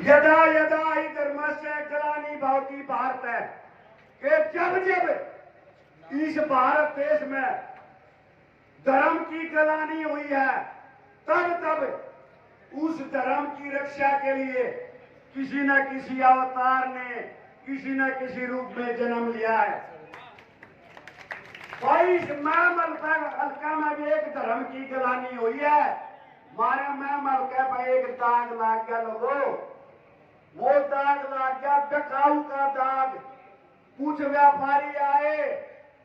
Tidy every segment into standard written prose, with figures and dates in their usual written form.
यदा यदा ही धर्मस्य ग्लानि भवति भारत है कि जब जब इस भारत देश में धर्म की ग्लानि हुई है तब तब उस धर्म की रक्षा के लिए किसी न किसी अवतार ने किसी न किसी रूप में जन्म लिया है। भाई इस मैम हल्का में भी एक धर्म की ग्लानि हुई है। मारे मैम हल्का पर एक दाग लाग गया लोगों, वो दाग लाग गया बेकाऊ का दाग। कुछ व्यापारी आए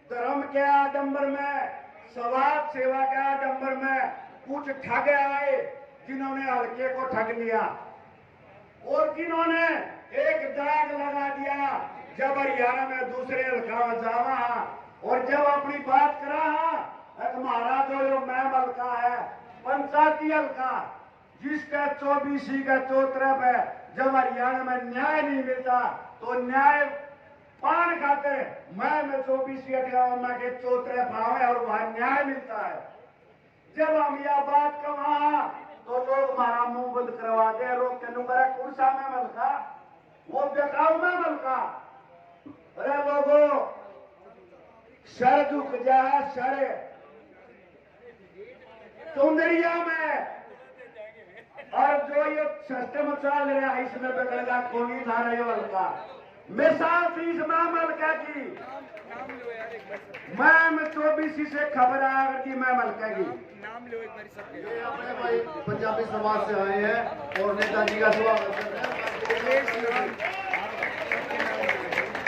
धर्म के आडंबर में, समाज सेवा के आडंबर में, कुछ ठग आए जिन्होंने हल्के को ठग लिया और जिन्होंने एक दाग लगा दिया। जब हरियाणा में दूसरे हल्का में जावा और जब अपनी बात करा हमारा जो मैम हल्का है पंचायती हल्का जिसका 24 का चौतरफ है, जब हरियाणा में न्याय नहीं मिलता तो न्याय पान खाते मैं 24 अठारह के चौतरफ आवे और वहां न्याय मिलता है। जब हम यह बात कहा तो लोग हमारा मुंह बंद करवा दे। लोग तेनू करे कुर्सा में मलका, वो बेकाऊ में मलका। अरे लोगों सर झुक जा, सर सुंदरिया में और जो ये सिस्टम चल रहा है इसमें बेटा कौन था रहे हल्का मिसाल थी इस मैम हल्का की। मैम 24 से खबर आ गई मैम हल्का की। ये अपने भाई पंजाबी समाज से आए हैं और नेताजी का स्वागत कर रहे हैं।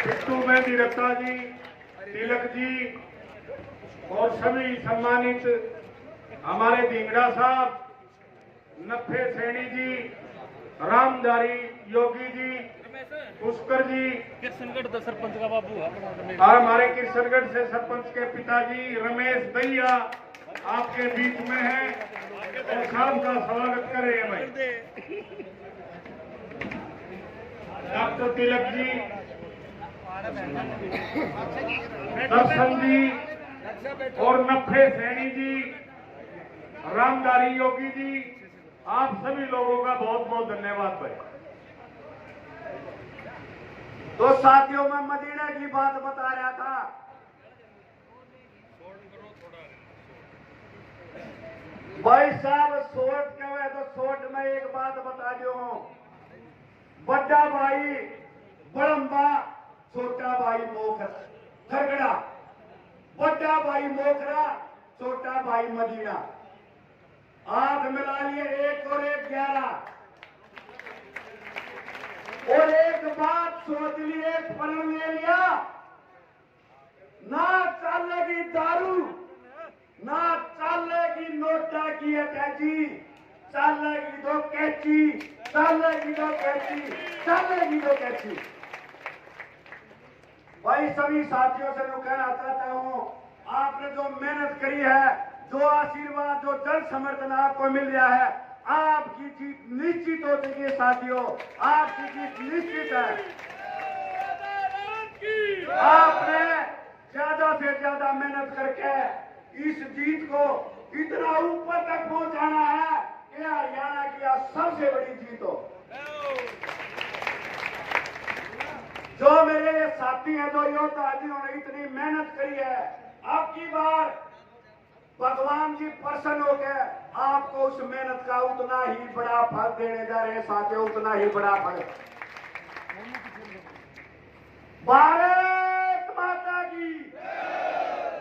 पिट्टू मेहंदी रत्ता जी, तिलक जी और सभी सम्मानित हमारे धिंगड़ा साहब, नफे सैनी जी, रामधारी योगी जी, पुष्कर जी किशनगढ़ का सरपंच का बाबू और हमारे किशनगढ़ से सरपंच के पिताजी रमेश भैया आपके बीच में है और सबका स्वागत करें भाई। डॉक्टर तिलक जी, दर्शन जी और नफे सैनी जी, रामधारी योगी जी, आप सभी लोगों का बहुत बहुत धन्यवाद भाई। तो साथियों में मदीना की बात बता रहा था। भाई साहब शोट क्यों है तो शोट में एक बात बता दो हूं। बड़ा भाई बड़म्बा, छोटा भाई मोखर झगड़ा, बड़ा भाई मोखरा, छोटा भाई मदीना। हाथ मिला लिए 1 और 1 11 और एक बात सोच ली, एक प्रण ले लिया, ना चलेगी दारू, ना चलेगी नोटा की अटैची, चलेगी तो कैची, चलेगी तो कैची, चलेगी तो कैची। भाई सभी साथियों से मैं कहना चाहता हूं, आपने जो मेहनत करी है, जो आशीर्वाद, जो जन समर्थन आपको मिल रहा है, आपकी जीत निश्चित हो चुकी है साथियों, आपकी जीत निश्चित है। आपने ज्यादा से ज्यादा मेहनत करके इस जीत को इतना ऊपर तक पहुंचाना है कि हरियाणा की आज सबसे बड़ी जीत हो। जो मेरे ये साथी हैं, जो योद्धा जिन्होंने इतनी मेहनत करी है, अब की बार भगवान जी प्रसन्न हो गए, आपको उस मेहनत का उतना ही बड़ा फल देने जा रहे हैं साथियों, उतना ही बड़ा फल। भारत माता की,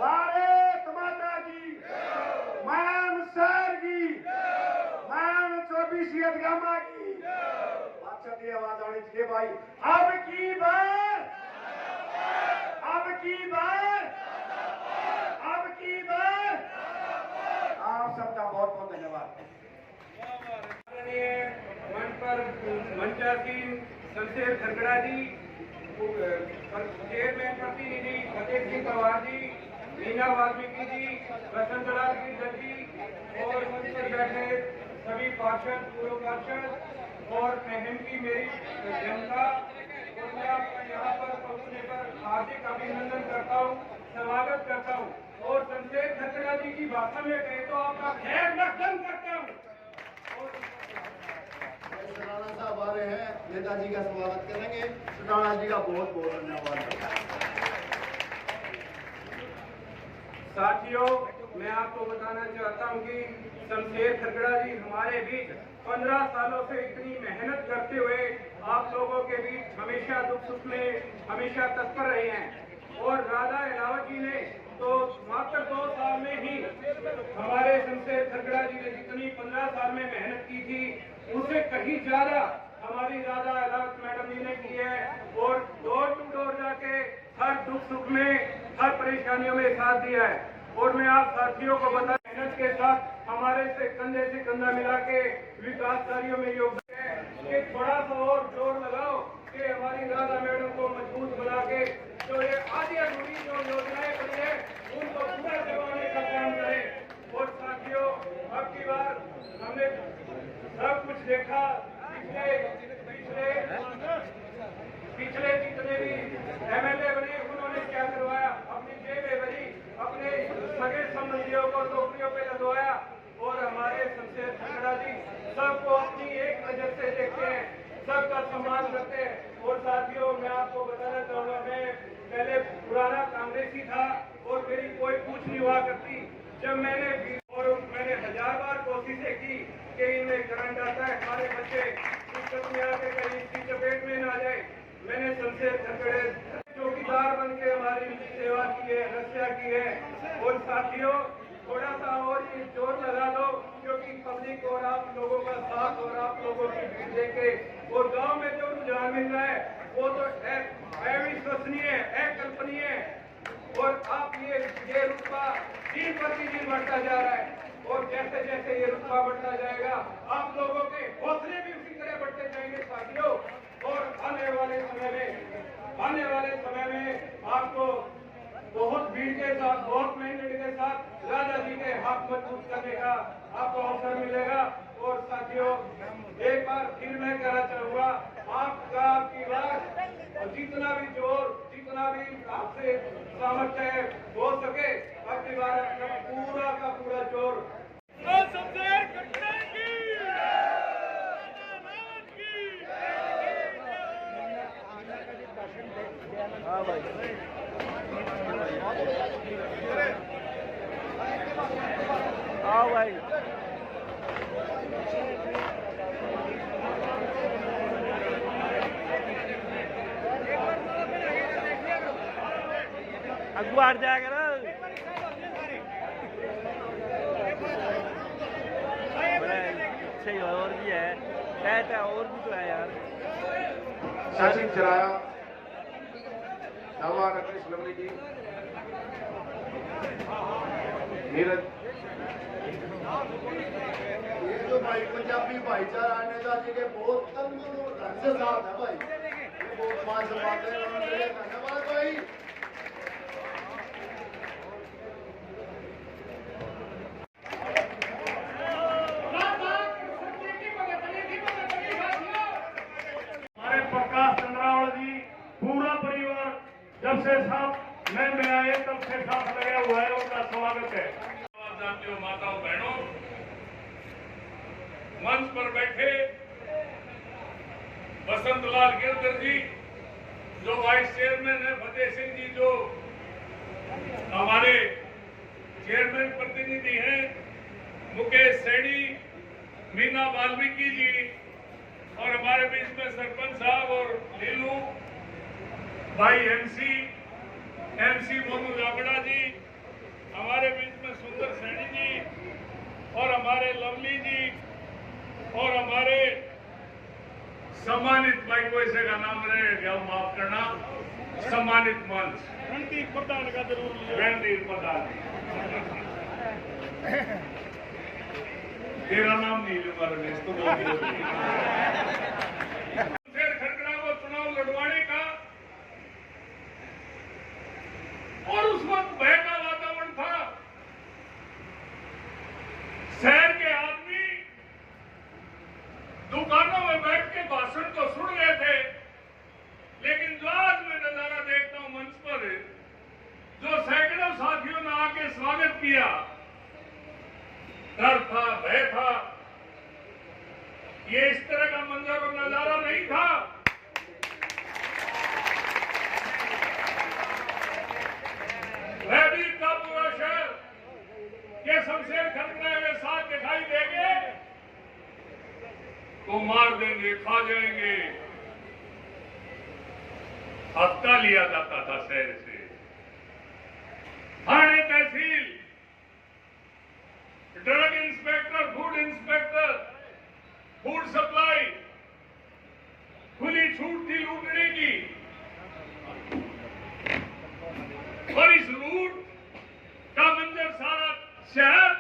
भारत माता की, मैम सर की, मैम 24 अधगामा की। अच्छा की आवाज आनी चाहिए भाई। अब की बार, अब की बार, अब की बार। आप सबका बहुत बहुत धन्यवाद। मंच पर मंचासीन शमशेर झगड़ा जी, चेयरमैन प्रतिनिधि फतेह सिंह पवार जी, मीना वाल्मीकि जी, वसंतलाल गिरधर जी और मंच पर बैठे सभी पार्षद, पूर्व पार्षद और अहम की मेरी जनता, और मैं आपका यहाँ पर पहुँचने पर हार्दिक अभिनंदन करता हूँ, स्वागत करता हूँ और शमशेर झगड़ा जी की भाषा में कहे तो आपका खैर रक्षण करता हूँ। राणा साहब आ रहे हैं। नेताजी का स्वागत करेंगे। सुडाना जी का बहुत बहुत धन्यवाद। साथियों, मैं आपको बताना चाहता हूं कि शमशेर खरगड़ा जी हमारे बीच 15 सालों से इतनी मेहनत करते हुए आप लोगों के बीच हमेशा दुख सुख में हमेशा तत्पर रहे हैं। और राधा अलावत जी ने तो मात्र 2 साल में ही हमारे शमशेर खरगड़ा जी ने जितनी 15 साल में मेहनत की थी उससे कहीं ज्यादा हमारी राधा अलावत मैडम जी ने की है। और डोर टू डोर जाके हर दुख सुख में हर परेशानियों में साथ दिया है। और मैं आप साथियों को बता, मेहनत के साथ हमारे से कंधा मिला के विकास कार्यों में योगदान है। एक बड़ा सा और जोर लगाओ कि हमारी राधा मैडम को मजबूत बना के जो ये आधी अधूरी जो योजनाएं बनी है उनको पूरा करवाने का काम करें। और साथियों, अब की बार हमने सब कुछ देखा, पिछले जितने भी एमएलए बने उन्होंने क्या करवाया, अपनी जेबें भरी, अपने सगे संबंधियों को नौकरियों पे लगवाया। और हमारे शमशेर खरगड़ा जी सबको अपनी एक नजर से देखते हैं, सबका सम्मान करते हैं। और साथियों, मैं आपको बताना चाहूंगा, मैं पहले पुराना कांग्रेसी था और मेरी कोई पूछ नहीं हुआ करती। जब मैंने 1000 बार कोशिशें की कि इनमें करंट आता है, हमारे बच्चे कहीं इसकी चपेट में ना जाए, मैंने शमशेर खरगड़े चौकीदार बन के हमारी सेवा की है, रक्षा की है। और साथियों, थोड़ा सा और ये जोर लगा दो, क्योंकि पब्लिक और आप लोगों का साथ और आप लोगों की भीड़ देखे और गांव में जो रुझान मिल रहा है वो तो अविश्वसनीय है, अकल्पनीय है। और आप ये रुतबा दिन प्रतिदिन बढ़ता जा रहा है। और जैसे जैसे ये रुतबा बढ़ता जाएगा आप लोगों के हौसले भी उसी तरह बढ़ते जाएंगे साथियों। और आने वाले समय में आपको बहुत भीड़ के साथ, बहुत मेहनत के साथ राजा जी के हाथ मजबूत करने का आपको अवसर मिलेगा। और साथियों, एक बार फिर मैं कहना चाहूंगा, आपकी बात और जितना भी जोर, जितना भी आपसे सामर्थ्य है हो सके, आपकी बार अपना पूरा का पूरा जोर हाँ भाई, अखबार जाएगा ना। सही और भी है, कहता है और भी तो है यार। सचिन चराया, नवा रमेश लवली जी, नीरज, ये जो भाई पंजाबी भाईचारा नेताजी के बहुत तनमन और धन से साथ है भाई, ये बहुत मान सम्मान है, उन्होंने धन्यवाद भाई। पूरा परिवार जब से साथ में आए तब से साथ लगा हुआ है, उनका स्वागत है। जातियों, माताओं, बहनों, मंच पर बैठे बसंत लाल गिरधर जी जो वाइस चेयरमैन है, फतेह सिंह जी जो हमारे चेयरमैन प्रतिनिधि हैं, मुकेश सैनी, मीना वाल्मीकि जी, और हमारे बीच में सरपंच साहब और लीलू भाई, एमसी मोनू जाबड़ा जी, हमारे बीच में सुंदर सैनी जी, और हमारे लवली जी, और हमारे सम्मानित भाई, कोई से का नाम रहे गया माफ करना, सम्मानित मंच रणदीप प्रधान का जरूर लिया, रणदीप प्रधान, तेरा नाम नहीं लूंगा रमेश, तो खरगड़ा को चुनाव लड़वाने का और उस वक्त भय का वातावरण था। शहर के आदमी दुकानों में बैठ के भाषण तो सुन रहे थे, लेकिन जो आज मैं नजारा देखता हूं मंच पर, जो सैकड़ों साथियों ने आके स्वागत किया, डर था, भय था, ये इस तरह का मंजर और नजारा नहीं था। शमशेर खड़खड़ाए हुए साथ दिखाई देंगे तो मार देंगे, खा जाएंगे। हफ्ता लिया जाता था शहर से। थाने तहसील, drug inspector, food inspector, food supply, खुली छूट थी लूटने की। और इस लूट का मंजर सारा शहर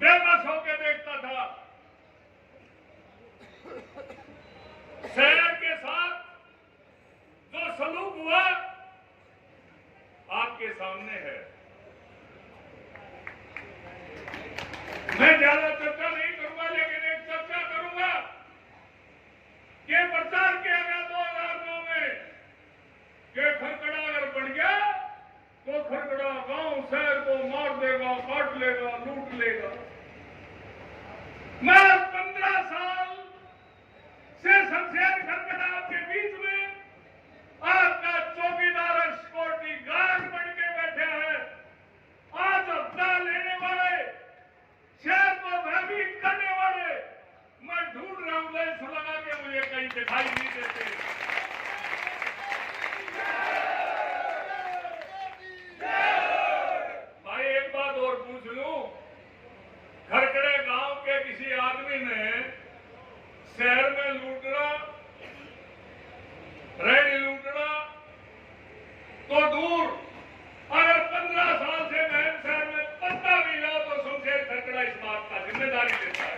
बेबस होकर देखता था। शहर के साथ जो सलूक हुआ आपके सामने है। मैं ज्यादा चर्चा नहीं करूंगा, लेकिन एक चर्चा करूंगा कि प्रचार किया गया 2009 में कि खरकड़ा अगर बन गया तो खरकड़ा गांव शहर को मार देगा, काट लेगा, लूट लेगा। मैं 15 साल से शमशेर खरकड़ा आपके बीच में आपका चौकीदार सिक्योरिटी गार्ड बन के बैठे हैं। आज हफ्ता लेने वाले, शहर को भयभीत करने वाले मैं ढूंढ रहा हूं, लेंस लगा के मुझे कहीं दिखाई नहीं देते। भाई एक बात और पूछ लूं, खरकड़े गांव के किसी आदमी ने शहर में लूटना, रेडी लूटना तो दूर, अगर 15 साल से मैं शहर में पत्ता भी जाओ तो शमशेर खरकड़ा इस बात का जिम्मेदारी लेता है।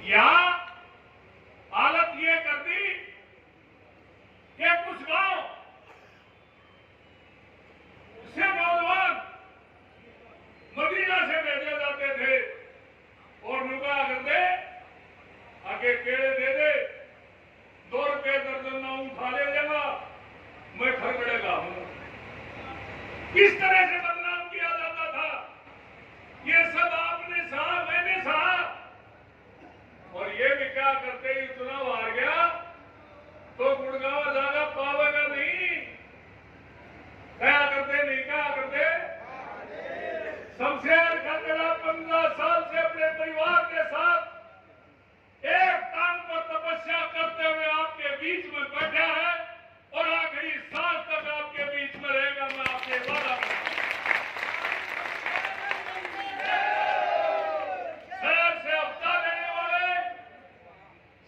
यहां हालत ये कर दी कि कुछ गांव से नौजवान मदीना से भेजे जाते थे और नुका कर दे, आगे केड़े दे दे, 2 रुपये दर्जन ना उठा ले जाएगा, मैं खरकड़ेगा हूं। किस तरह से बदनाम किया जाता था, ये सब आपने सहा, मैंने सहा। और ये भी क्या करते ही चुनाव हार गया तो गुड़गांव जागा पावेगा नहीं, क्या करते नहीं, क्या करते। शमशेर खरकड़ा 15 साल से अपने परिवार के साथ एक काम पर तपस्या करते हुए आपके बीच में बैठा है और आखिरी सांस तक आपके बीच में रहेगा, मैं आपसे वादा करता हूं। शहर से हफ्ता लेने वाले,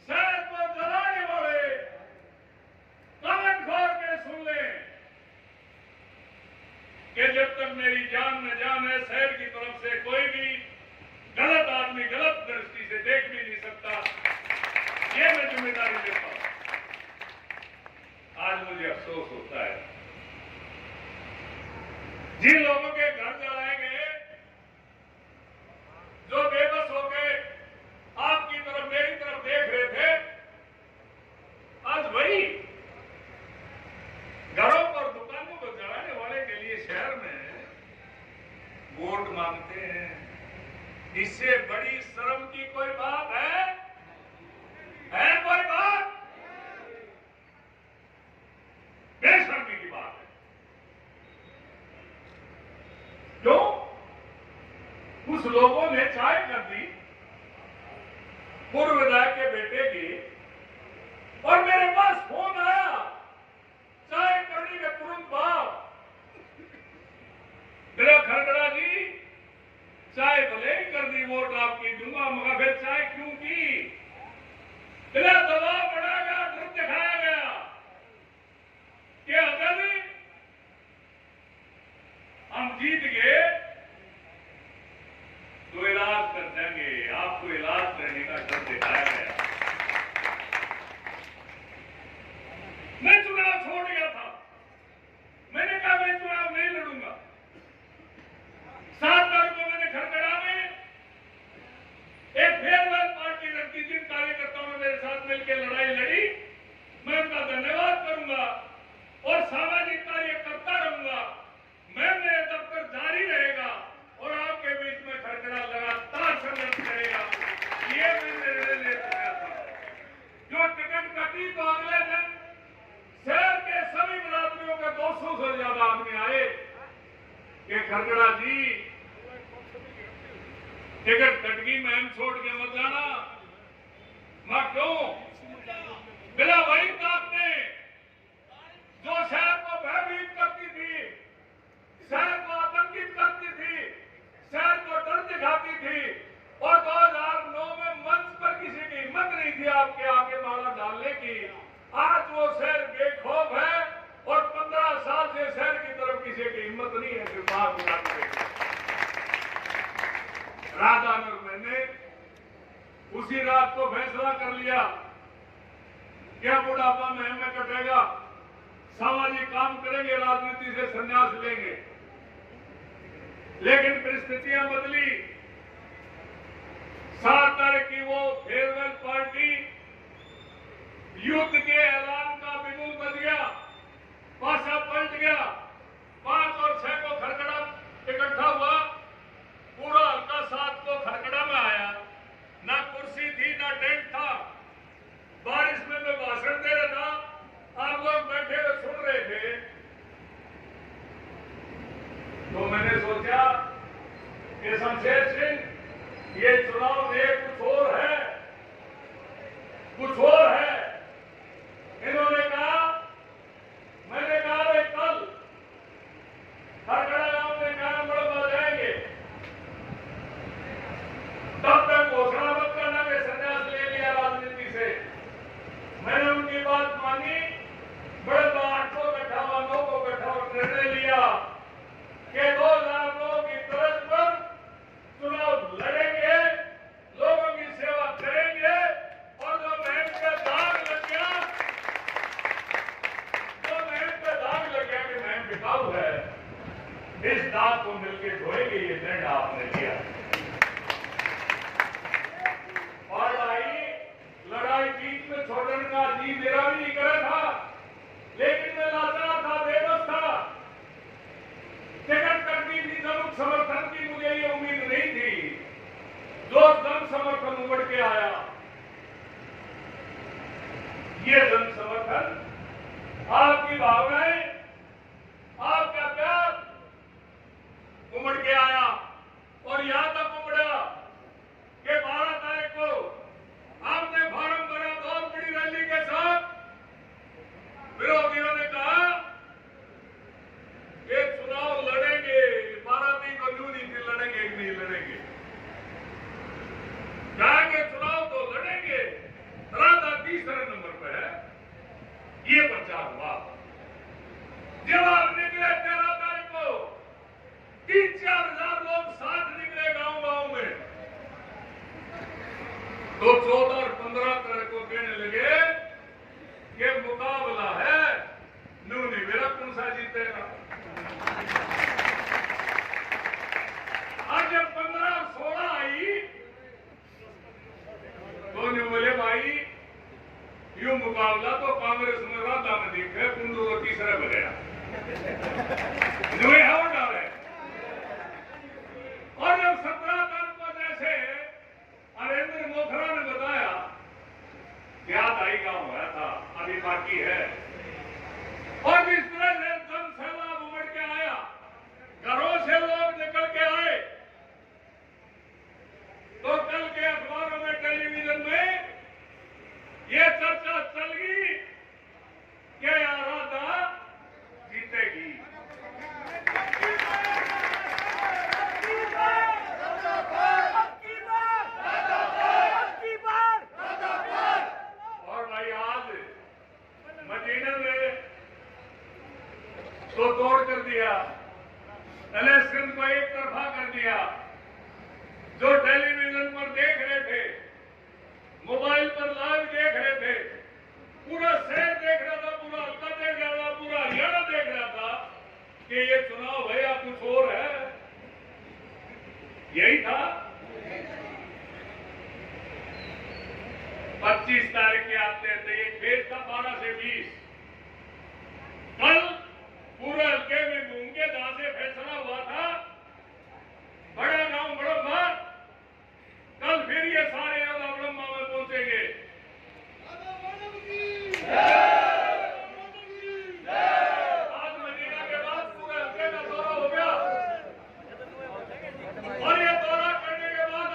शहर को जलाने वाले कान खोल के सुन लें कि जब तक मेरी जान न जान है, शहर की तरफ से कोई भी गलत आदमी गलत दृष्टि से देख भी नहीं सकता। ये मैं जिम्मेदारी लेता हूं। आज मुझे अफसोस होता है जिन लोगों के घर जलाए गए, जो बेबस हो गए आपकी तरफ, मेरी तरफ देख रहे थे, आज वही घरों पर दुकानों को जलाने वाले के लिए शहर में वोट मांगते हैं। इससे बड़ी शर्म की कोई बात है? कोई बात? बेशर्मी की बात है। क्यों? कुछ लोगों ने चाय कर दी पूर्व विधायक के बेटे की, और मेरे पास फोन आया चाय करने के तुरंत बाद, मेरा खरकड़ा जी चाय भले ही कर दी, वोट आपकी दूंगा, मगर फिर चाय क्यों की? मेरा दबाव बढ़ा गया, ड्रम दिखाया गया कि अगर हम जीत गए तो इलाज कर देंगे, आपको इलाज करने का डर दिखाया गया। मैं चुनाव छोड़ गया था, मैंने कहा मैं चुनाव नहीं लड़ूंगा। 7 तारीख को मैंने खरकड़ा में एक टिकट कटगी मैम छोड़ के मत जाना। मैं क्यों बिला वही ताकतें जो शहर को भयभीत करती थी, शहर को आतंकित करती थी, शहर को डर दिखाती थी, और 2009 में मंच पर किसी की हिम्मत नहीं थी आपके आगे माला डालने की। आज वो शहर बेखौफ है और 15 साल से शहर की तरफ किसी की हिम्मत नहीं है कृपा मिलाने की। राधा और मैंने उसी रात को फैसला कर लिया क्या बुढ़ापा में हमें कटेगा, सामाजिक काम करेंगे, राजनीति से संन्यास लेंगे। लेकिन परिस्थितियां बदली। 7 तारीख की वो फेयरवेल पार्टी युद्ध के ऐलान का बिगुल बज गया, पासा पलट गया। 5 और 6 को खरकड़ा इकट्ठा हुआ, पूरा हल्का 7 को खरकड़ा में आया। ना कुर्सी थी ना टेंट था, बारिश में मैं भाषण दे रहा था, आप लोग बैठे हुए सुन रहे थे। तो मैंने सोचा कि शमशेर सिंह ये चुनाव में कुछ और है, कुछ और है। इन्होंने कहा, मैंने कहा भाई कल खरकड़ा गांव में कैरम बोर्ड बजाएंगे, तब तक घोषणा मत करना कि संन्यास ले लिया राजनीति से। मैंने उनकी बात मानी, बड़े 8 को इकट्ठा हुआ, 9 को इकट्ठा हुआ, निर्णय लिया कि 2000 लोगों की तर्ज पर चुनाव लड़ेंगे, लोगों की सेवा करेंगे, और जो महम पे दाग लग गया, जो महम पे दाग लग गया कि महम बिकाऊ है, इस दाग को मिलकर धोएंगे। ये निर्णय आपने लिया। और लड़ाई बीच में छोड़ने का जी मेरा भी नहीं करा था, लेकिन मैं लाचार था, बेबस था। टिकट कटनी थी, जन समर्थन की मुझे ये उम्मीद नहीं थी, जो जन समर्थन उमड़ के आया। ये जन समर्थन, आपकी भावनाएं, आपका प्यार उमड़ के आया, और यहां तक उमड़ा कि 12 तारीख को आपने फार्म भरा बहुत बड़ी रैली के साथ। विरोधियों ने कहा कि चुनाव लड़ेंगे, 12 तारीख को न्यू नीति लड़ेंगे कि नहीं लड़ेंगे, कहा कि चुनाव तो लड़ेंगे। राधा तीसरे नंबर पर है। ये प्रचार हुआ। जब आप निकले 13 तारीख को 3-4 हजार लोग साथ निकले गांव गांव में, तो 14 और 15 तारीख को कहने लगे कि मुकाबला है, नू नहीं मेरा कौन सा जीतेगा। आज जब 15 और 16 आई तो ने बोले भाई यूं मुकाबला तो कांग्रेस में राधा में दिखे, कुंडू को तीसरा बनेगा। और जब 17 तारीख को जैसे नरेंद्र मोखरा ने बताया क्या दाई गांव हुआ था, अभी बाकी है, और जिस तरह से जन सैलाब उमड़ के आया, घरों से लोग निकल के आए, तो कल के अखबारों में, टेलीविजन में ये चर्चा चल गई कि राधा जीतेगी। और भाई आज मदीना में तो तोड़ कर दिया, इलेक्शन को एक तरफा कर दिया। जो टेलीविजन पर देख रहे थे, मोबाइल पर लाइव देख रहे थे, पूरा शहर देख रहा था, पूरा हल्का देख रहा था, पूरा हरियाणा देख रहा था कि ये चुनाव है या कुछ और है। यही था। 25 तारीख के आते थे, एक फेज था 12 से 20। कल पूरे हल्के में घूम के जहां से फैसला हुआ था, बड़ा गांव बड़म्बा, कल फिर ये सारे बड़म्बा में पहुंचेंगे। आज मदीना के बाद पूरे हल्के का दौरा हो गया, और ये दौरा करने के बाद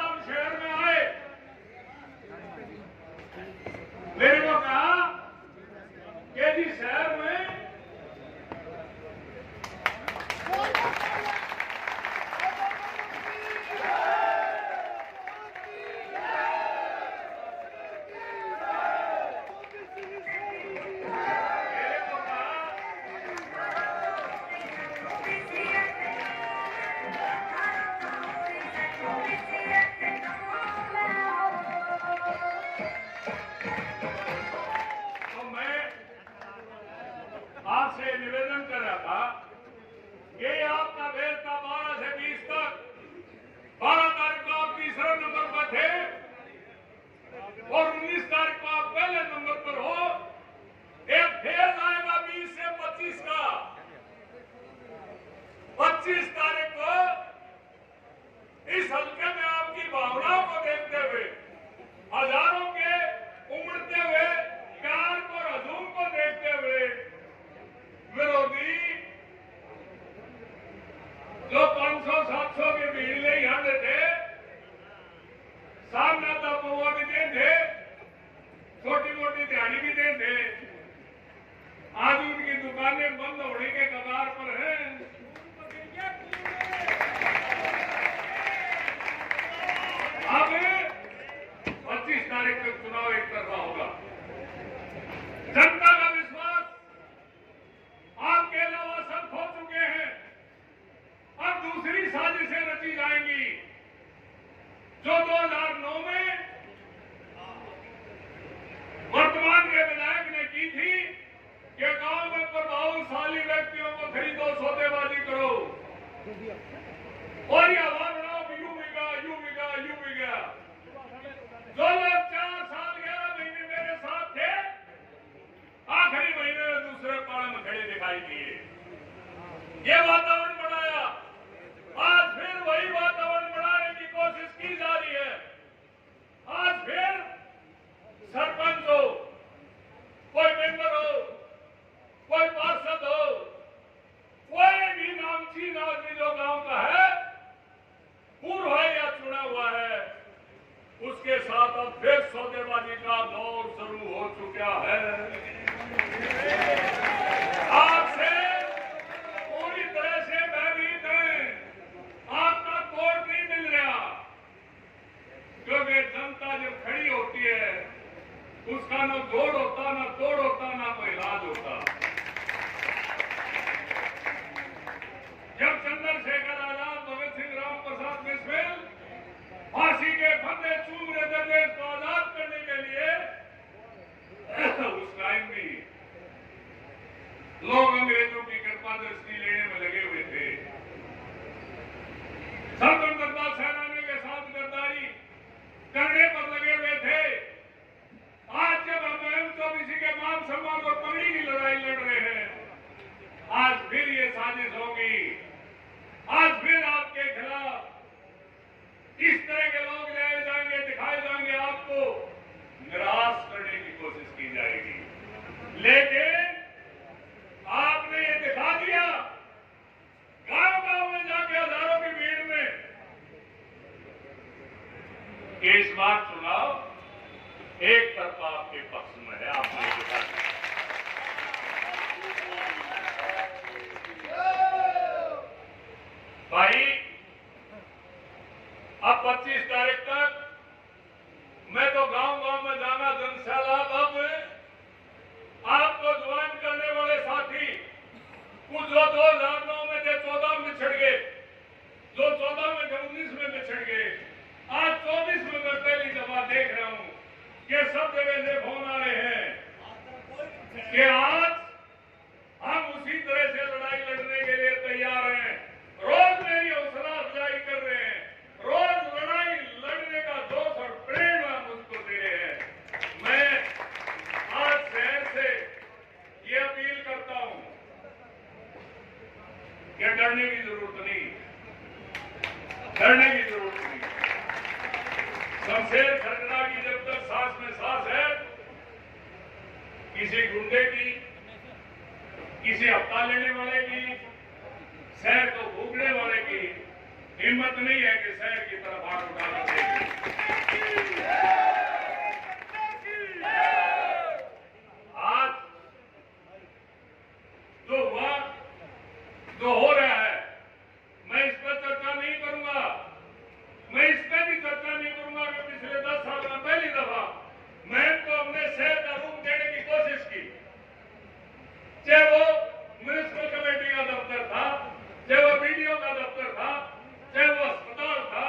जो 2009 में वर्तमान के विधायक ने की थी कि गांव में प्रभावशाली व्यक्तियों को खरीदो, सौदेबाजी करो और ये हवा बनाओ कि यूं बिका, यूं बिका, यूं बिका। जो लोग 4 साल 11 महीने मेरे साथ थे, आखिरी महीने में दूसरे पाड़े में खड़े दिखाई दिए। ये वातावरण बनाया। आज फिर वही वातावरण बनाने की कोशिश की जा रही है। आज फिर सरपंच हो, कोई मेंबर हो, कोई पार्षद हो, कोई भी नामचीन आदमी जो गांव का है, पूर्व है या चुना हुआ है, उसके साथ अब फिर सौदेबाजी का दौर शुरू हो चुका है। आपसे पूरी तरह से भयभीत हैं। आपका कोर्ट नहीं मिल रहा, क्योंकि जनता जब खड़ी होती है उसका न जोड़ होता, न तोड़ होता, न कोई इलाज होता। जब चंद्रशेखर आजाद, भगत सिंह, राम प्रसाद बिस्मिल फांसी के फंदे चूम रहे थे देश को आजाद करने के लिए, उस टाइम भी लोग अंग्रेजों की कृपा दृष्टि लेने में लगे हुए थे। स्वतंत्रता सेनानियों के साथ गद्दारी करने पर लगे हुए थे। आज जब हम M24 के मान सम्मान और पगड़ी की लड़ाई लड़ रहे हैं, आज फिर ये साजिश होगी। आज फिर आपके खिलाफ इस तरह के लोग लाए जाएंगे, दिखाए जाएंगे, आपको निराश करने की कोशिश की जाएगी। लेकिन आपने ये दिखा दिया गांव-गांव में जाके हजारों की भीड़ में कि इस बार चुनाव एक तरफा आपके पक्ष में है। आपने दिखा दिया। भाई अब 25 तारीख तक मैं तो गांव-गांव में जाना, जनसैलाब। अब आपको ज्वाइन करने वाले साथी कुछ जो 2009 में थे 14 में बिछड़ गए, जो 14 में थे 19 में बिछड़ गए, आज 24 में मैं पहली दफा देख रहा हूं कि सब जगह से फोन आ रहे हैं कि आज हम उसी तरह से लड़ाई लड़ने के लिए तैयार हैं। रोज मेरी हौसला अफजाई कर रहे हैं, रोज लड़ाई लड़ने का जोश और प्रेरणा मुझको दे रहे हैं। मैं आज शहर से ये अपील करता हूं कि डरने की जरूरत नहीं, डरने की जरूरत नहीं। शमशेर खरगड़ा की जब तक सांस में सांस है, किसी गुंडे की, किसी हफ्ता लेने वाले की, शहर को भूखने वाले की हिम्मत नहीं है कि शहर की तरफ हाथ उठा सके। आज जो हुआ, जो हो रहा है, मैं इस पर चर्चा नहीं करूंगा। मैं इस पर भी चर्चा नहीं करूंगा कि पिछले 10 साल में पहली दफा मैं तो अपने शहर का रूप देने की कोशिश की, चाहे वो म्युनिसिपल कमेटी का दफ्तर था, चाहे वो बीडीओ का दफ्तर था, चाहे वो अस्पताल था,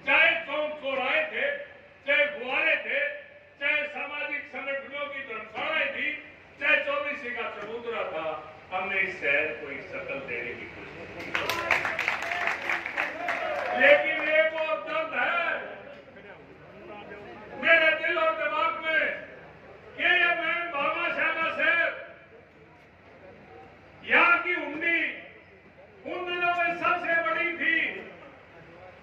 चाहे चौक चौराहे थे, चाहे गुआरे थे, चाहे सामाजिक संगठनों की धर्मशालाएं थी, चाहे 24 का चबूतरा था। हमने इस शहर को एक शक्ल देने की कोशिश की। लेकिन एक और दर्द है मेरे दिल और दिमाग में कि ये मैं भामाशाह शहर, यहाँ की हुंडी उन दिनों में सबसे बड़ी थी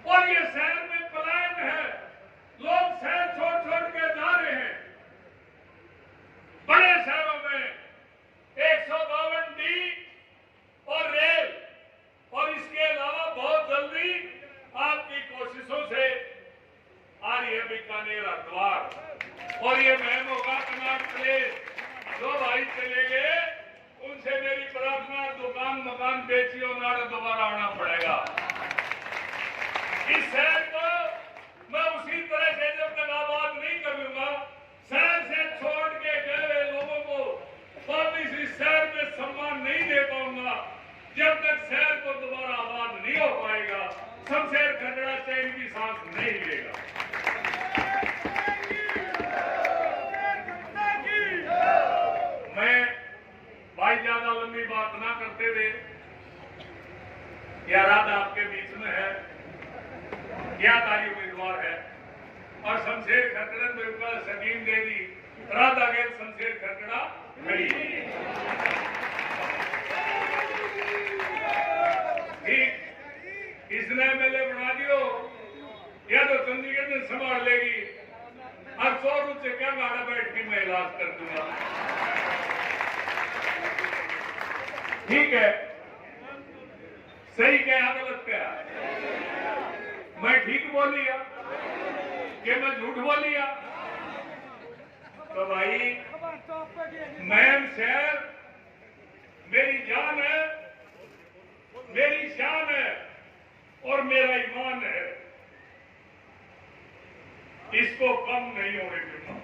और ये शहर में पलायन है। लोग शहर छोड़ छोड़ के जा रहे हैं। बड़े शहरों में 152D और रेल, और इसके अलावा बहुत जल्दी आपकी कोशिशों से आ रही है बीकानेर हरिद्वार, और ये महम होगा कनाट प्लेस। जो भाई चले गए उनसे मेरी प्रार्थना, दुकान मकान बेची और नाड़ा दोबारा आना पड़ेगा। इस शहर को मैं उसी तरह से जब तक आबाद नहीं कर लूंगा, शहर से छोड़ के गए हुए लोगों को वापिस इस शहर में सम्मान नहीं दे पाऊंगा, जब तक शहर को दोबारा आबाद नहीं हो पाएगा। शमशेर खरगड़ा चैन की सांस नहीं लेगा। यादारी उम्मीदवार है और शमशेर खटड़ा बिल्कुल सकीम देवी राधा गेल शमशेर खटड़ा खड़ी ठीक इसने मेले बना दियो या तो चंडीगढ़ में संभाल लेगी और 100 रुपये क्या गाड़ा बैठ के मैं इलाज कर दूंगा। ठीक है, सही क्या गलत क्या? मैं ठीक बोलिया कि मैं झूठ बोलिया? तो भाई मैम शहर मेरी जान है, मेरी शान है और मेरा ईमान है, इसको कम नहीं होने दूंगा।